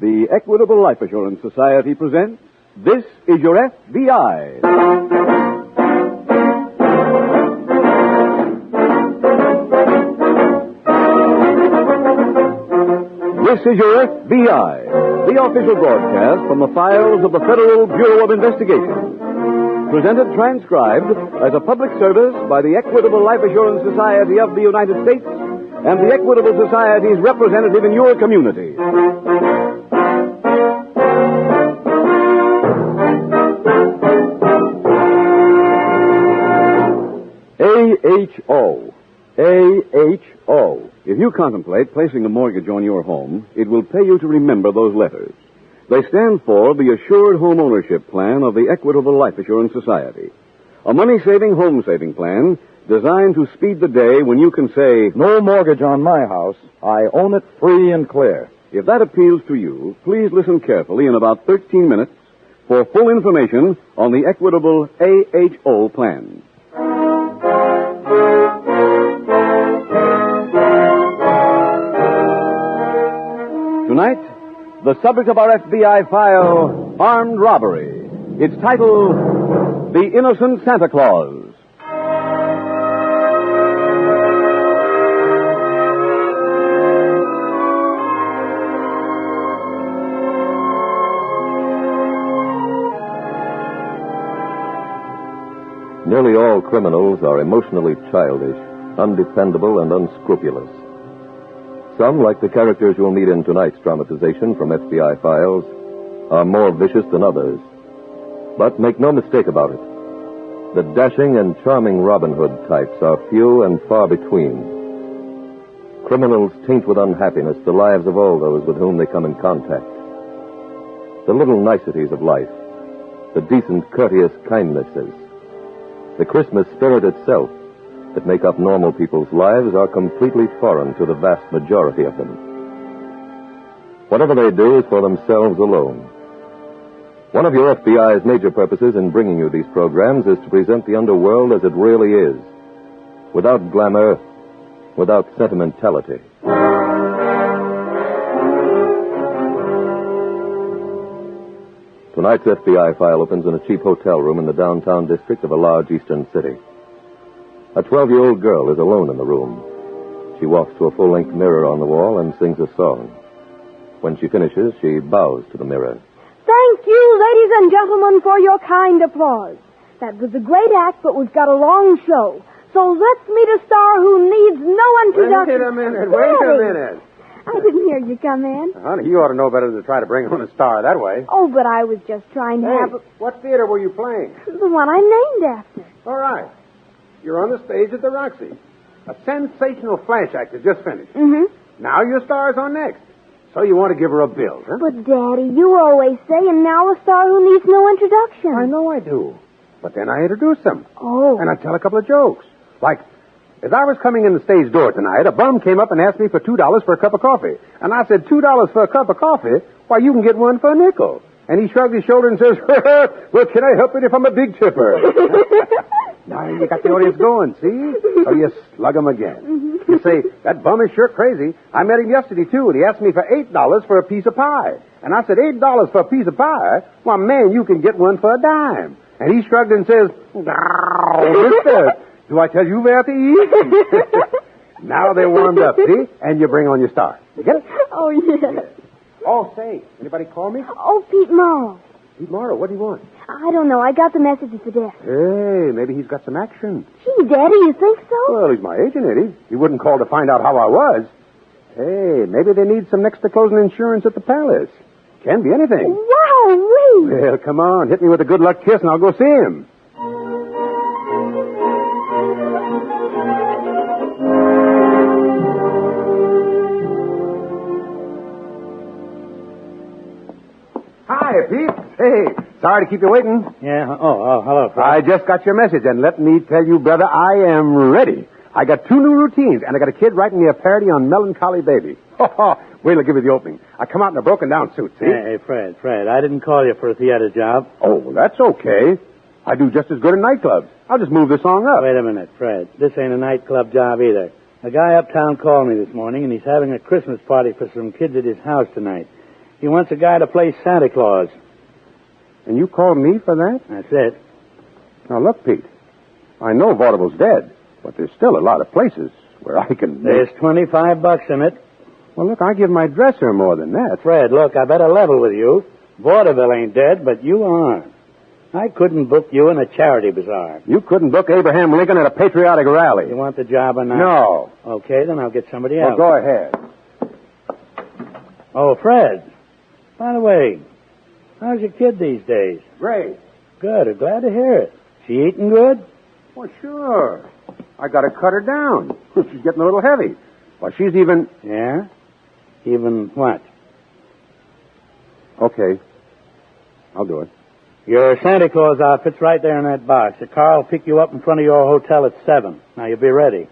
The Equitable Life Assurance Society presents This Is Your F.B.I. This is Your F.B.I., the official broadcast from the files of the Federal Bureau of Investigation. Presented transcribed as a public service by the Equitable Life Assurance Society of the United States and the Equitable Society's representative in your community. AHO. AHO. If you contemplate placing a mortgage on your home, it will pay you to remember those letters. They stand for the Assured Home Ownership Plan of the Equitable Life Assurance Society. A money-saving home-saving plan designed to speed the day when you can say, "No mortgage on my house. I own it free and clear." If that appeals to you, please listen carefully in about 13 minutes for full information on the Equitable AHO plan. Tonight, the subject of our FBI file, armed robbery. Its title, The Innocent Santa Claus. Nearly all criminals are emotionally childish, undependable, and unscrupulous. Some, like the characters you'll meet in tonight's dramatization from FBI Files, are more vicious than others. But make no mistake about it, the dashing and charming Robin Hood types are few and far between. Criminals taint with unhappiness the lives of all those with whom they come in contact. The little niceties of life, the decent, courteous kindnesses, the Christmas spirit itself that make up normal people's lives are completely foreign to the vast majority of them. Whatever they do is for themselves alone. One of your FBI's major purposes in bringing you these programs is to present the underworld as it really is, without glamour, without sentimentality. Tonight's FBI file opens in a cheap hotel room in the downtown district of a large eastern city. A 12-year-old girl is alone in the room. She walks to a full-length mirror on the wall and sings a song. When she finishes, she bows to the mirror. Thank you, ladies and gentlemen, for your kind applause. That was a great act, but we've got a long show. So let's meet a star who needs no introduction. Wait a minute. I didn't hear you come in. Honey, you ought to know better than to try to bring on a star that way. Oh, but I was just trying to have what theater were you playing? the one I'm named after. All right. You're on the stage at the Roxy. A sensational flash act has just finished. Mm-hmm. Now your star's on next. So you want to give her a bill, huh? But, Daddy, you always say, and now a star who needs no introduction. I know I do. But then I introduce them. Oh. And I tell a couple of jokes. Like, as I was coming in the stage door tonight, a bum came up and asked me for $2 for a cup of coffee. And I said, $2 for a cup of coffee? Why, you can get one for a nickel. And he shrugged his shoulder and says, well, can I help it if I'm a big tipper? Now you got the audience going, see? So you slug him again. Mm-hmm. You say, that bum is sure crazy. I met him yesterday, too, and he asked me for $8 for a piece of pie. And I said, $8 for a piece of pie? Why, man, you can get one for a dime. And he shrugged and says, mister, do I tell you where to eat? Now they're warmed up, see? And you bring on your star. You get it? Oh, yes. Oh, say, anybody call me? Oh, Pete Morrow. Pete Morrow, what do you want? I don't know. I got the message at the desk. Hey, maybe he's got some action. Gee, Daddy, you think so? Well, he's my agent, Eddie. He wouldn't call to find out how I was. Hey, maybe they need some next to closing insurance at the palace. Can be anything. Wow-wee. Well, come on. Hit me with a good luck kiss and I'll go see him. Hi, Pete. Hey, sorry to keep you waiting. Yeah, hello, Fred. I just got your message, and let me tell you, brother, I am ready. I got 2 new routines, and I got a kid writing me a parody on Melancholy Baby. Wait till I give you the opening. I come out in a broken-down suit, see? Hey, Fred, I didn't call you for a theater job. Oh, that's okay. I do just as good in nightclubs. I'll just move the song up. Wait a minute, Fred. This ain't a nightclub job either. A guy uptown called me this morning, and he's having a Christmas party for some kids at his house tonight. He wants a guy to play Santa Claus. And you called me for that? That's it. Now, look, Pete. I know Vaudeville's dead, but there's still a lot of places where I can... There's $25 in it. Well, look, I give my dresser more than that. Fred, look, I better level with you. Vaudeville ain't dead, but you are. I couldn't book you in a charity bazaar. You couldn't book Abraham Lincoln at a patriotic rally. You want the job or not? No. Okay, then I'll get somebody Well, else. go ahead. Oh, Fred. By the way, how's your kid these days? Great. Good. I'm glad to hear it. She eating good? Well, sure. I got to cut her down. She's getting a little heavy. Well, she's even... Yeah? Even what? Okay. I'll do it. Your Santa Claus outfit's right there in that box. The car will pick you up in front of your hotel at 7. Now, you'll be ready.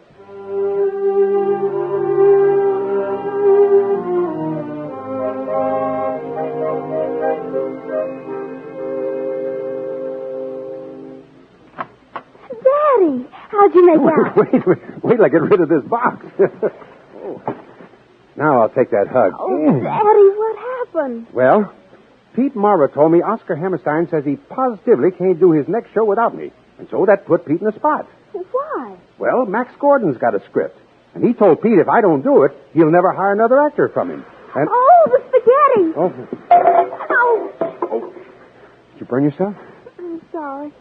Daddy, how'd you make out? Wait till I get rid of this box. Oh. Now I'll take that hug. Oh, Daddy, what happened? Well, Pete Marra told me Oscar Hammerstein says he positively can't do his next show without me. And so that put Pete in the spot. Why? Well, Max Gordon's got a script. And he told Pete if I don't do it, he'll never hire another actor from him. And... Oh, the spaghetti! Oh. Oh. Did you burn yourself? I'm sorry.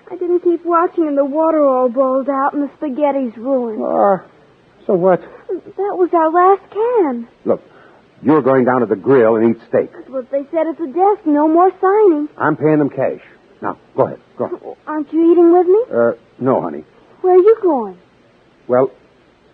I didn't keep watching and the water all boiled out and the spaghetti's ruined. So what? That was our last can. Look, you're going down to the grill and eat steak. That's what they said at the desk. No more signing. I'm paying them cash. Now, go ahead. Go on. Aren't you eating with me? No, honey. Where are you going? Well,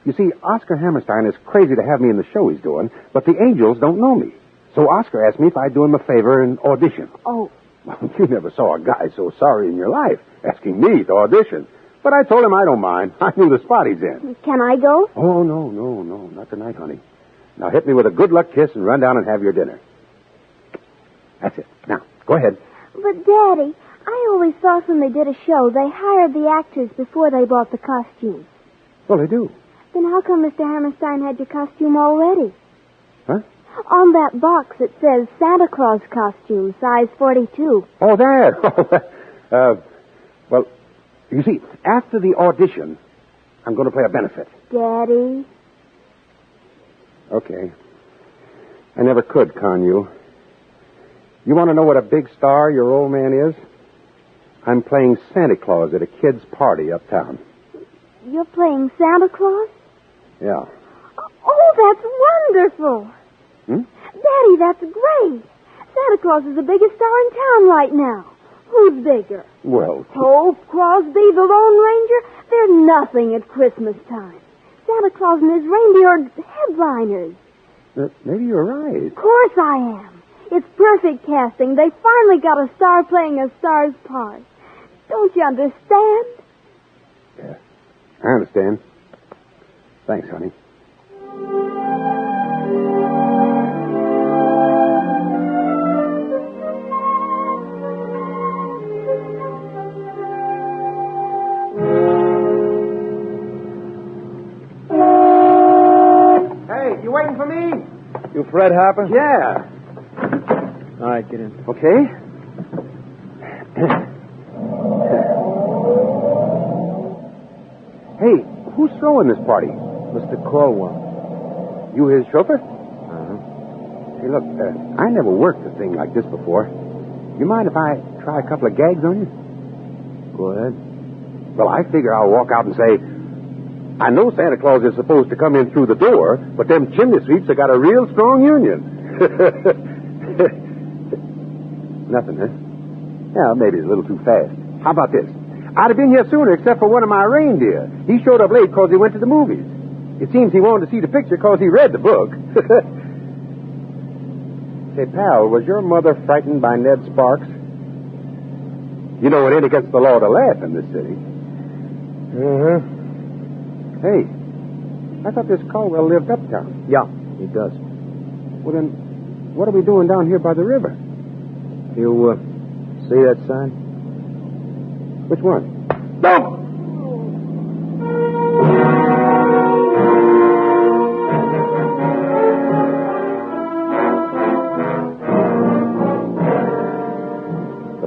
you see, Oscar Hammerstein is crazy to have me in the show he's doing, but the Angels don't know me. So Oscar asked me if I'd do him a favor and audition. Oh. Well, you never saw a guy so sorry in your life asking me to audition. But I told him I don't mind. I knew the spot he's in. Can I go? Oh, no. Not tonight, honey. Now hit me with a good luck kiss and run down and have your dinner. That's it. Now, go ahead. But, Daddy, I always thought when they did a show, they hired the actors before they bought the costumes. Well, they do. Then how come Mr. Hammerstein had your costume already? Huh? On that box it says Santa Claus costume, size 42. Oh, that. Well, you see, after the audition, I'm going to play a benefit. Daddy? Okay. I never could con you. You want to know what a big star your old man is? I'm playing Santa Claus at a kid's party uptown. You're playing Santa Claus? Yeah. Oh, that's wonderful. Daddy, that's great. Santa Claus is the biggest star in town right now. Who's bigger? Well... Oh, Crosby, the Lone Ranger? They're nothing at Christmas time. Santa Claus and his reindeer are headliners. Maybe you're right. Of course I am. It's perfect casting. They finally got a star playing a star's part. Don't you understand? Yeah, I understand. Thanks, honey. Hey, you waiting for me? You Fred Harper? Yeah. All right, get in. Okay. Hey, who's throwing this party? Mr. Colwell. You his chauffeur? Uh-huh. Hey, look, I never worked a thing like this before. You mind if I try a couple of gags on you? Go ahead. Well, I figure I'll walk out and say, I know Santa Claus is supposed to come in through the door, but them chimney sweeps have got a real strong union. Nothing, huh? Yeah, maybe it's a little too fast. How about this? I'd have been here sooner except for one of my reindeer. He showed up late because he went to the movies. It seems he wanted to see the picture because he read the book. Say, pal, was your mother frightened by Ned Sparks? You know, it ain't against the law to laugh in this city. Uh-huh. Hey, I thought this Caldwell lived uptown. Yeah, he does. Well, then, what are we doing down here by the river? You, see that sign? Which one? No!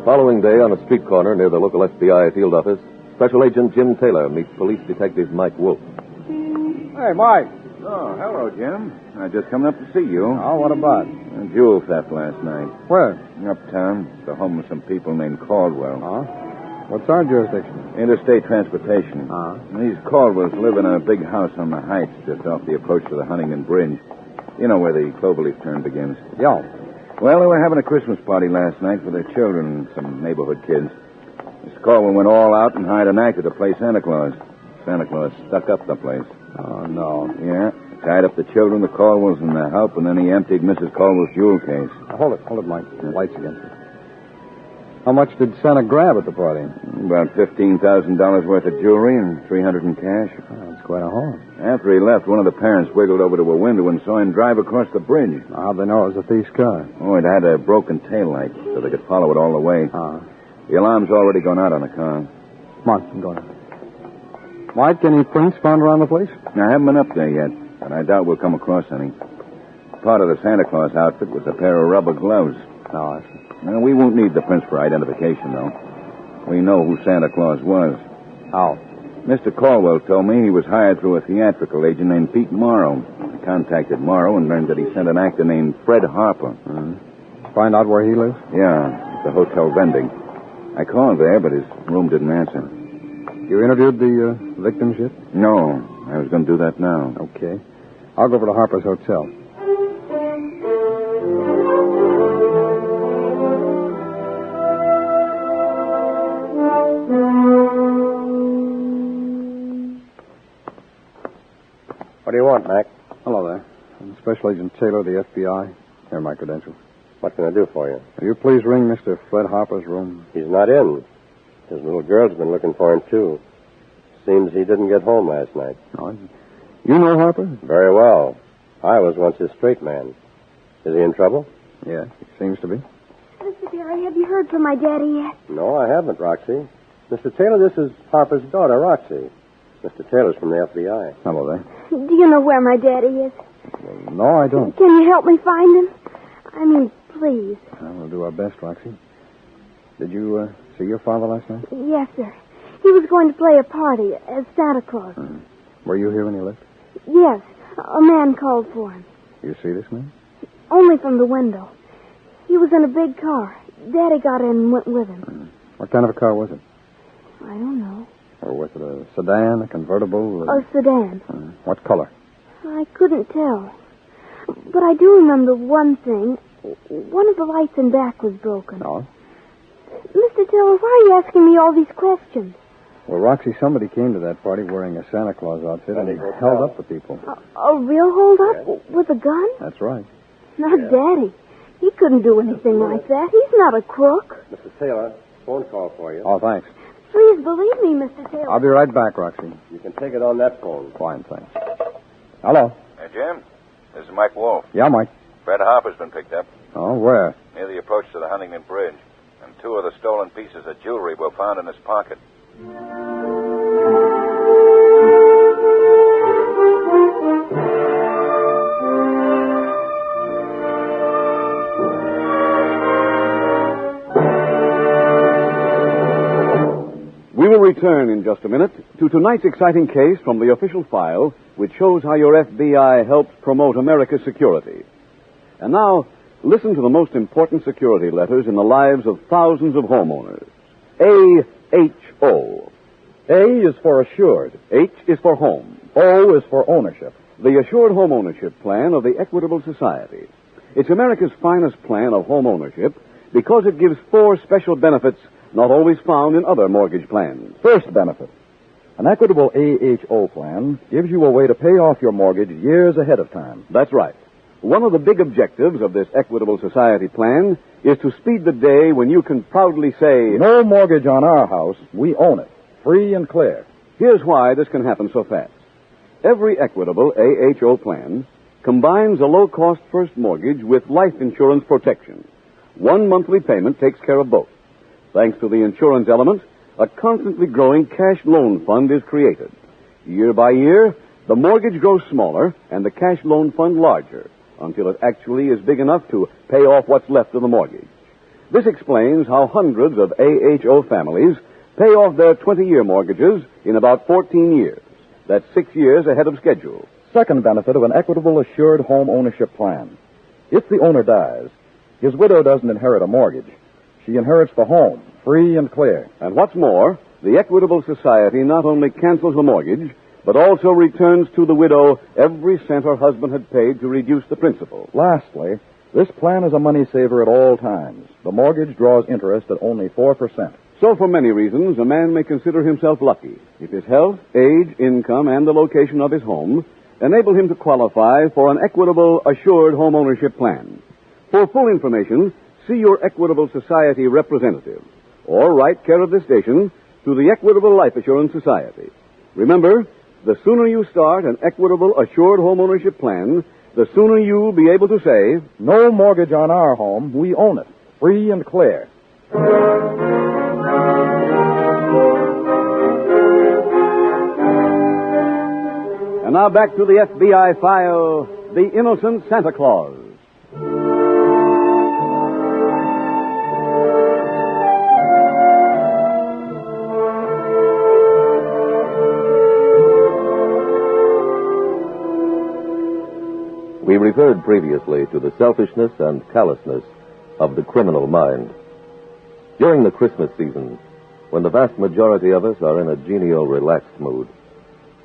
The following day, on a street corner near the local F.B.I. field office, Special Agent Jim Taylor meets Police Detective Mike Wolf. Hey, Mike. Oh, hello, Jim. I just come up to see you. Oh, what about? A jewel theft last night. Where? Uptown. The home of some people named Caldwell. Huh? What's our jurisdiction? Interstate transportation. These Caldwells live in a big house on the heights just off the approach to the Huntington Bridge. You know where the Cloverleaf turn begins. Yeah. Well, they were having a Christmas party last night for their children and some neighborhood kids. Mr. Caldwell went all out and hired an actor to play Santa Claus. Santa Claus stuck up the place. Oh, no. Yeah. Tied up the children, the Caldwells, and the help, and then he emptied Mrs. Caldwell's jewel case. Hold it, Mike. The light's against it. How much did Santa grab at the party? About $15,000 worth of jewelry and $300 in cash. Oh, that's quite a haul. After he left, one of the parents wiggled over to a window and saw him drive across the bridge. How'd they know it was a thief's car? Oh, it had a broken taillight, so they could follow it all the way. The alarm's already gone out on the car. Come on, I'm going. Mike, any prints found around the place? I haven't been up there yet, but I doubt we'll come across any. Part of the Santa Claus outfit was a pair of rubber gloves. Oh, I see. We won't need the prints for identification, though. We know who Santa Claus was. How? Mr. Caldwell told me he was hired through a theatrical agent named Pete Morrow. I contacted Morrow and learned that he sent an actor named Fred Harper. Find out where he lives? Yeah, at the hotel vending. I called there, but his room didn't answer. You interviewed the victims yet? No, I was going to do that now. Okay. I'll go over to Harper's hotel. What do you want, Mac? Hello there. I'm Special Agent Taylor of the F.B.I. Here are my credentials. What can I do for you? Will you please ring Mr. Fred Harper's room? He's not in. His little girl's been looking for him, too. Seems he didn't get home last night. Oh, you know Harper? Very well. I was once his straight man. Is he in trouble? Yeah, he seems to be. Mr. Barry, have you heard from my daddy yet? No, I haven't, Roxy. Mr. Taylor, this is Harper's daughter, Roxy. Mr. Taylor's from the FBI. Hello there. Do you know where my daddy is? No, I don't. Can you help me find him? I mean, please. We'll do our best, Roxy. Did you see your father last night? Yes, sir. He was going to play a party as Santa Claus. Were you here when he left? Yes. A man called for him. You see this man? Only from the window. He was in a big car. Daddy got in and went with him. What kind of a car was it? I don't know. Or was it a sedan, a convertible? A sedan. What color? I couldn't tell. But I do remember one thing. One of the lights in back was broken. Oh? Mr. Taylor, why are you asking me all these questions? Well, Roxy, somebody came to that party wearing a Santa Claus outfit and he held up the people. A real hold-up? With a gun? That's right. Not Daddy. He couldn't do anything like that. He's not a crook. Mr. Taylor, phone call for you. Oh, thanks. Please believe me, Mr. Taylor. I'll be right back, Roxy. You can take it on that phone. Fine, thanks. Hello. Hey, Jim. This is Mike Wolf. Yeah, Mike. Fred Harper's been picked up Oh, where? near the approach to the Huntington Bridge. And 2 of the stolen pieces of jewelry were found in his pocket. We will return in just a minute to tonight's exciting case from the official file, which shows how your FBI helps promote America's security. And now, listen to the most important security letters in the lives of thousands of homeowners. A-H-O. A is for assured. H is for home. O is for ownership. The Assured Home Ownership Plan of the Equitable Society. It's America's finest plan of home ownership because it gives 4 special benefits not always found in other mortgage plans. First benefit. An equitable AHO plan gives you a way to pay off your mortgage years ahead of time. That's right. One of the big objectives of this Equitable Society plan is to speed the day when you can proudly say, No mortgage on our house. We own it. Free and clear. Here's why this can happen so fast. Every Equitable AHO plan combines a low-cost first mortgage with life insurance protection. 1 monthly payment takes care of both. Thanks to the insurance element, a constantly growing cash loan fund is created. Year by year, the mortgage grows smaller and the cash loan fund larger until it actually is big enough to pay off what's left of the mortgage. This explains how hundreds of AHO families pay off their 20-year mortgages in about 14 years. That's 6 years ahead of schedule. Second benefit of an equitable assured home ownership plan. If the owner dies, his widow doesn't inherit a mortgage. She inherits the home, free and clear. And what's more, the Equitable Society not only cancels the mortgage, but also returns to the widow every cent her husband had paid to reduce the principal. Lastly, this plan is a money saver at all times. The mortgage draws interest at only 4%. So for many reasons, a man may consider himself lucky if his health, age, income, and the location of his home enable him to qualify for an Equitable Assured Home Ownership Plan. For full information, see your Equitable Society representative or write care of this station to the Equitable Life Assurance Society. Remember, the sooner you start an Equitable Assured Home Ownership Plan, the sooner you'll be able to say, no mortgage on our home. We own it, free and clear. And now back to the FBI file, The Innocent Santa Claus. We referred previously to the selfishness and callousness of the criminal mind. During the Christmas season, when the vast majority of us are in a genial, relaxed mood,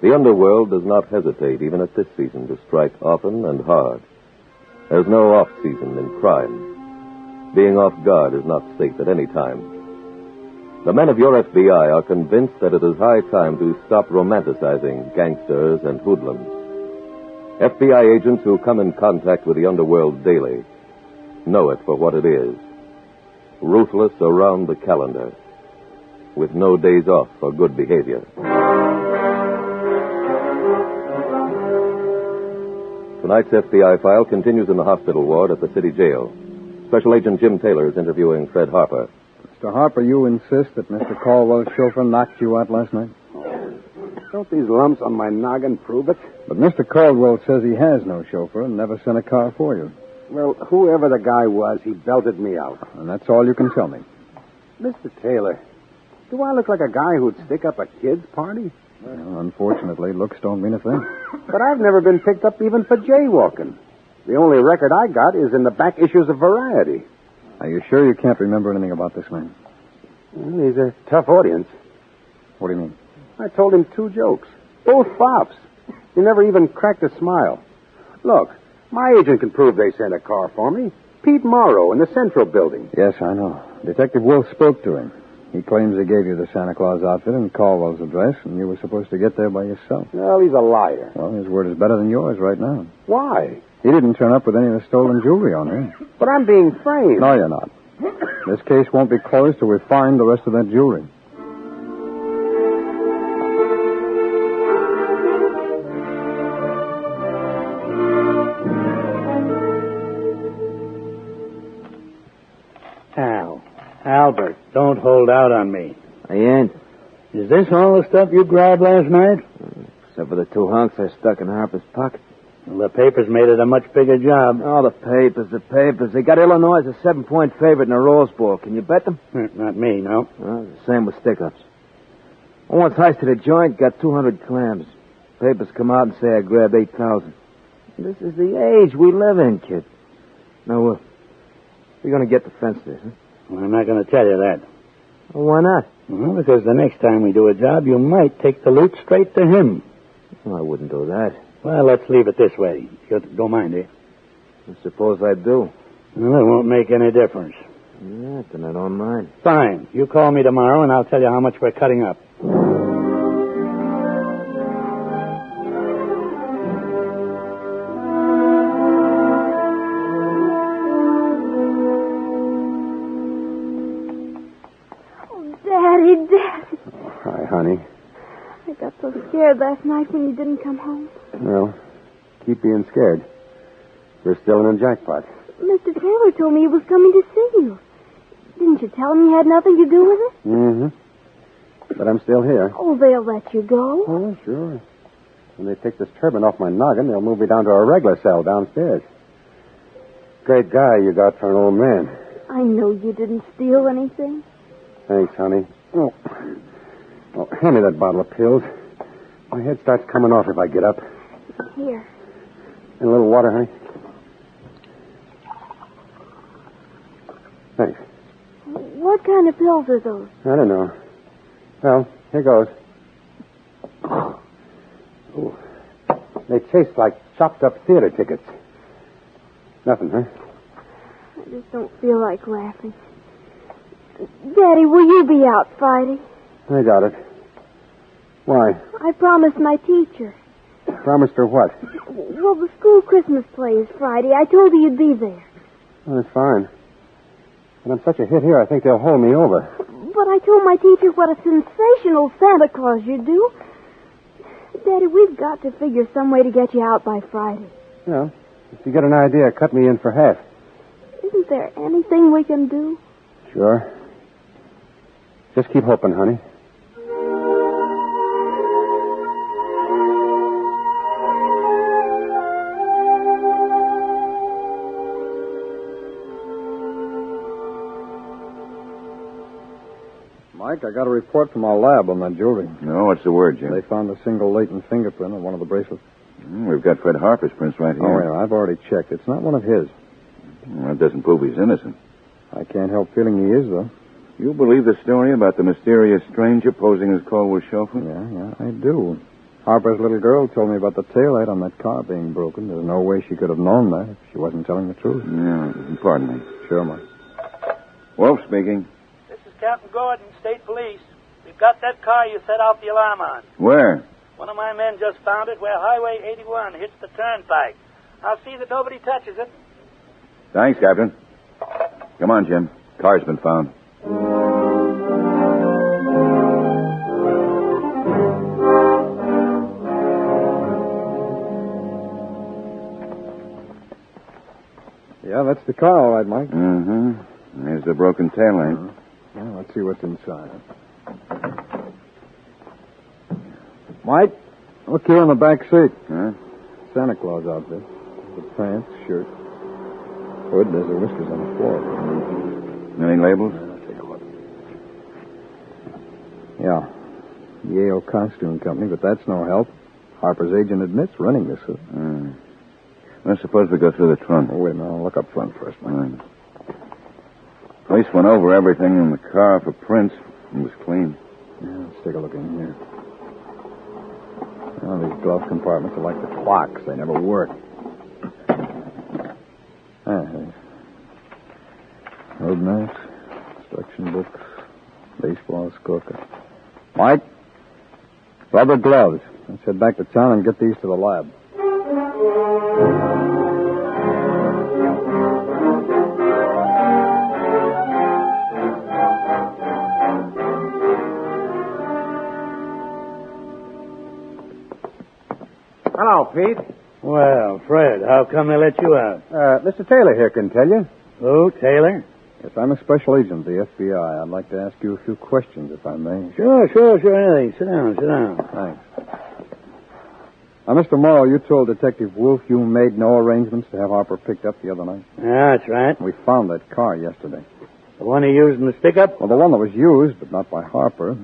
the underworld does not hesitate even at this season to strike often and hard. There's no off-season in crime. Being off guard is not safe at any time. The men of your FBI are convinced that it is high time to stop romanticizing gangsters and hoodlums. FBI agents who come in contact with the underworld daily know it for what it is. Ruthless around the calendar, with no days off for good behavior. Tonight's FBI file continues in the hospital ward at the city jail. Special Agent Jim Taylor is interviewing Fred Harper. Mr. Harper, you insist that Mr. Caldwell's chauffeur knocked you out last night? Don't these lumps on my noggin prove it? But Mr. Caldwell says he has no chauffeur and never sent a car for you. Well, whoever the guy was, he belted me out. And that's all you can tell me. Mr. Taylor, do I look like a guy who'd stick up a kid's party? Well, unfortunately, looks don't mean a thing. But I've never been picked up even for jaywalking. The only record I got is in the back issues of Variety. Are you sure you can't remember anything about this man? Well, he's a tough audience. What do you mean? I told him 2 jokes. Both flops. He never even cracked a smile. Look, my agent can prove they sent a car for me. Pete Morrow in the Central Building. Yes, I know. Detective Wolf spoke to him. He claims he gave you the Santa Claus outfit and Caldwell's address, and you were supposed to get there by yourself. Well, he's a liar. Well, his word is better than yours right now. Why? He didn't turn up with any of the stolen jewelry on him. But I'm being framed. No, you're not. This case won't be closed till we find the rest of that jewelry. Albert, don't hold out on me. I ain't. Is this all the stuff you grabbed last night? Except for the 2 hunks I stuck in Harper's pocket. Well, the papers made it a much bigger job. Oh, the papers. They got Illinois as a 7-point favorite in the Rose Bowl. Can you bet them? Not me, no. Well, the same with stick-ups. I once heisted a joint, got 200 clams. Papers come out and say I grabbed 8,000. This is the age we live in, kid. Now, you're going to get the fence there, huh? Well, I'm not going to tell you that. Well, why not? Well, because the next time we do a job, you might take the loot straight to him. Well, I wouldn't do that. Well, let's leave it this way. You don't mind, eh? I suppose I do. Well, it won't make any difference. Yeah, then I don't mind. Fine. You call me tomorrow, and I'll tell you how much we're cutting up. Daddy. Hi, honey. I got so scared last night when you didn't come home. Well, keep being scared. We're still in a jackpot. Mr. Taylor told me he was coming to see you. Didn't you tell him you had nothing to do with it? Mm-hmm. But I'm still here. Oh, they'll let you go. Oh, sure. When they take this turban off my noggin, they'll move me down to a regular cell downstairs. Great guy you got for an old man. I know you didn't steal anything. Thanks, honey. Oh, hand me that bottle of pills. My head starts coming off if I get up. Here. And a little water, honey. Thanks. What kind of pills are those? I don't know. Well, here goes. Ooh. They taste like chopped up theater tickets. Nothing, huh? I just don't feel like laughing. Daddy, will you be out Friday? I doubt it. Why? I promised my teacher. Promised her what? Well, the school Christmas play is Friday. I told her you'd be there. Oh, that's fine. But I'm such a hit here, I think they'll hold me over. But I told my teacher what a sensational Santa Claus you'd do. Daddy, we've got to figure some way to get you out by Friday. Well, if you get an idea, cut me in for half. Isn't there anything we can do? Sure. Just keep hoping, honey. Mike, I got a report from our lab on that jewelry. No, what's the word, Jim? They found a single latent fingerprint on one of the bracelets. We've got Fred Harper's prints right here. Oh, yeah, I've already checked. It's not one of his. Well, that doesn't prove he's innocent. I can't help feeling he is, though. You believe the story about the mysterious stranger posing as Colwell's chauffeur? Yeah, I do. Harper's little girl told me about the taillight on that car being broken. There's no way she could have known that if she wasn't telling the truth. Yeah, pardon me. Sure, Mike. Wolf speaking. This is Captain Gordon, State Police. We've got that car you set off the alarm on. Where? One of my men just found it where Highway 81 hits the turnpike. I'll see that nobody touches it. Thanks, Captain. Come on, Jim. Car's been found. Yeah, that's the car, all right, Mike. Mm-hmm. There's the broken taillight. Yeah, let's see what's inside. Mike, look here in the back seat. Huh? Santa Claus outfit. The pants, shirt, hood. There's the whiskers on the floor. Any labels? Take a look. Yeah. Yale Costume Company, but that's no help. Harper's agent admits running this suit. Well, suppose we go through the trunk. Oh, wait a minute. I'll look up front first, Mike. Right. Police went over everything in the car for prints. It was clean. Yeah, let's take a look in here. Oh, these glove compartments are like the clocks. They never work. Road maps, instruction books, baseball scorecard. Mike, rubber gloves. Let's head back to town and get these to the lab. Hello, Pete. Well, Fred, how come they let you out? Mr. Taylor here can tell you. Oh, Taylor? Yes, I'm a special agent of the F.B.I. I'd like to ask you a few questions, if I may. Sure. Anything. Sit down. Thanks. Now, Mr. Morrow, you told Detective Wolf you made no arrangements to have Harper picked up the other night. Yeah, that's right. We found that car yesterday. The one he used in the stick-up? Well, the one that was used, but not by Harper.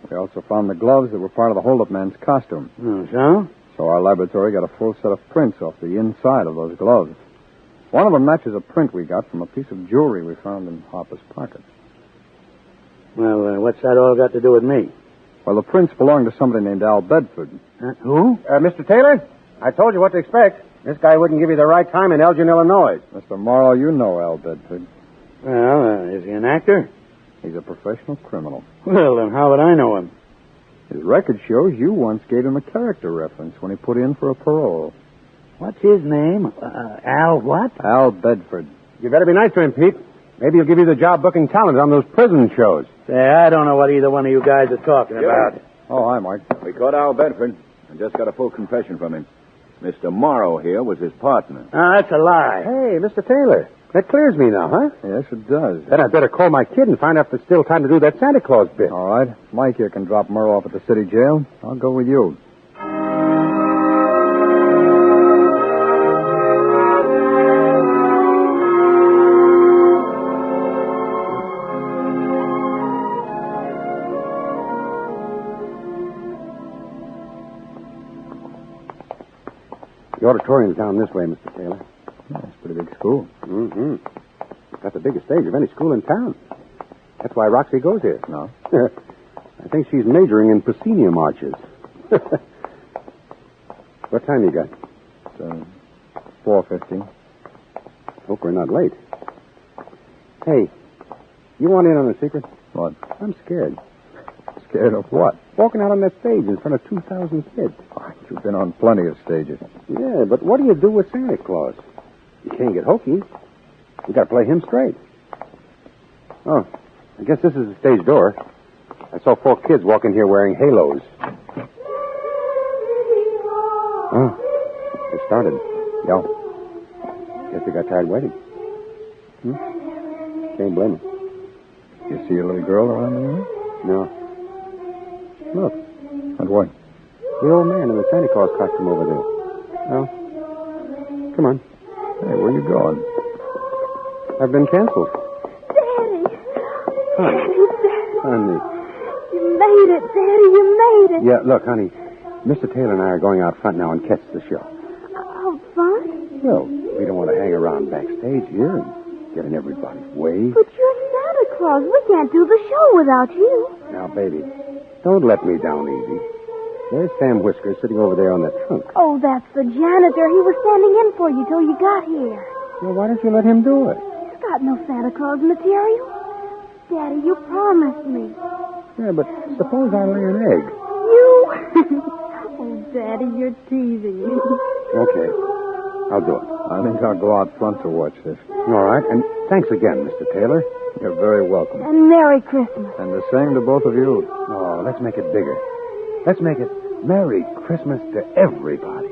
We also found the gloves that were part of the hold-up man's costume. Oh, so? So our laboratory got a full set of prints off the inside of those gloves. One of them matches a print we got from a piece of jewelry we found in Harper's pocket. Well, what's that all got to do with me? Well, the prints belong to somebody named Al Bedford. Who? Mr. Taylor, I told you what to expect. This guy wouldn't give you the right time in Elgin, Illinois. Mr. Morrow, you know Al Bedford. Well, is he an actor? He's a professional criminal. Well, then how would I know him? His record shows you once gave him a character reference when he put in for a parole. What's his name? Al what? Al Bedford. You better be nice to him, Pete. Maybe he'll give you the job booking talent on those prison shows. Say, I don't know what either one of you guys are talking about. Oh, hi, Mike. We caught Al Bedford. I just got a full confession from him. Mr. Morrow here was his partner. Oh, that's a lie. Hey, Mr. Taylor, that clears me now, huh? Yes, it does. Then I'd better call my kid and find out if there's still time to do that Santa Claus bit. All right. Mike here can drop Murrow off at the city jail. I'll go with you. The auditorium's down this way, Mr. Taylor. That's a pretty big school. Mm-hmm. It's got the biggest stage of any school in town. That's why Roxy goes here. No? I think she's majoring in proscenium arches. What time you got? It's 4:50. Hope we're not late. Hey, you want in on a secret? What? I'm scared. Scared of what? Walking out on that stage in front of 2,000 kids. Oh, you've been on plenty of stages. Yeah, but what do you do with Santa Claus? You can't get hokey. You got to play him straight. Oh, I guess this is the stage door. I saw 4 kids walk in here wearing halos. Oh, it started. Yeah. Guess they got tired waiting. Can't blame them. You see a little girl around the room? No. Look, And what? the old man in the Santa Claus costume over there. Well, come on. Hey, where you going? I've been canceled. Daddy. Honey. Honey. You made it, Daddy. You made it. Yeah, look, honey. Mr. Taylor and I are going out front now and catch the show. Oh, fun. Well, we don't want to hang around backstage here and get in everybody's way. But you're Santa Claus. We can't do the show without you. Now, baby, don't let me down easy. There's Sam Whiskers sitting over there on that trunk. Oh, that's the janitor. He was standing in for you till you got here. Well, why don't you let him do it? He's got no Santa Claus material. Daddy, you promised me. Yeah, but suppose I lay an egg. You? Oh, Daddy, you're teasing me. Okay, I'll do it. I think I'll go out front to watch this. All right, and thanks again, Mr. Taylor. You're very welcome. And Merry Christmas. And the same to both of you. Oh, let's make it bigger. Let's make it Merry Christmas to everybody.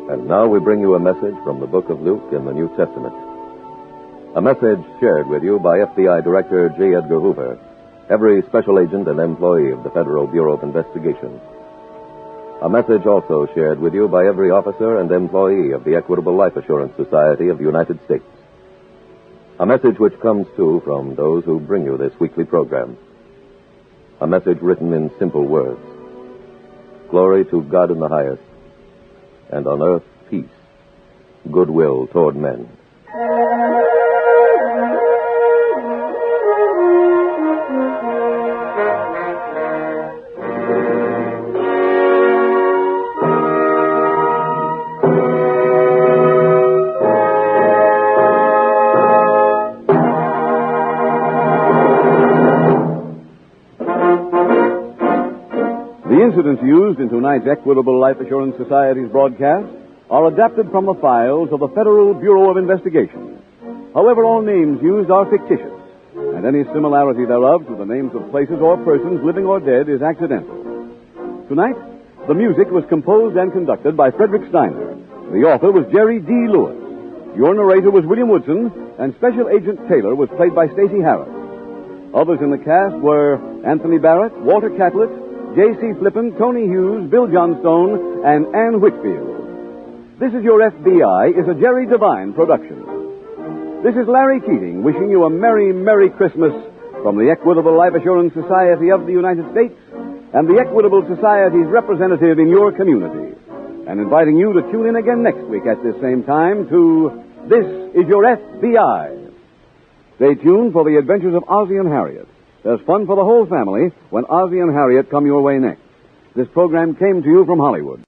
And now we bring you a message from the book of Luke in the New Testament. A message shared with you by F.B.I. Director J. Edgar Hoover, every special agent and employee of the Federal Bureau of Investigation. A message also shared with you by every officer and employee of the Equitable Life Assurance Society of the United States. A message which comes, too, from those who bring you this weekly program. A message written in simple words. Glory to God in the highest, and on earth peace, goodwill toward men. The incidents used in tonight's Equitable Life Assurance Society's broadcast are adapted from the files of the Federal Bureau of Investigation. However, all names used are fictitious, and any similarity thereof to the names of places or persons, living or dead, is accidental. Tonight, the music was composed and conducted by Frederick Steiner. The author was Jerry D. Lewis. Your narrator was William Woodson, and Special Agent Taylor was played by Stacy Harris. Others in the cast were Anthony Barrett, Walter Catlett, J.C. Flippin, Tony Hughes, Bill Johnstone, and Ann Whitfield. This is Your F.B.I. is a Jerry Devine production. This is Larry Keating wishing you a Merry, Merry Christmas from the Equitable Life Assurance Society of the United States and the Equitable Society's representative in your community, and inviting you to tune in again next week at this same time to This is Your F.B.I. Stay tuned for the adventures of Ozzie and Harriet. There's fun for the whole family when Ozzie and Harriet come your way next. This program came to you from Hollywood.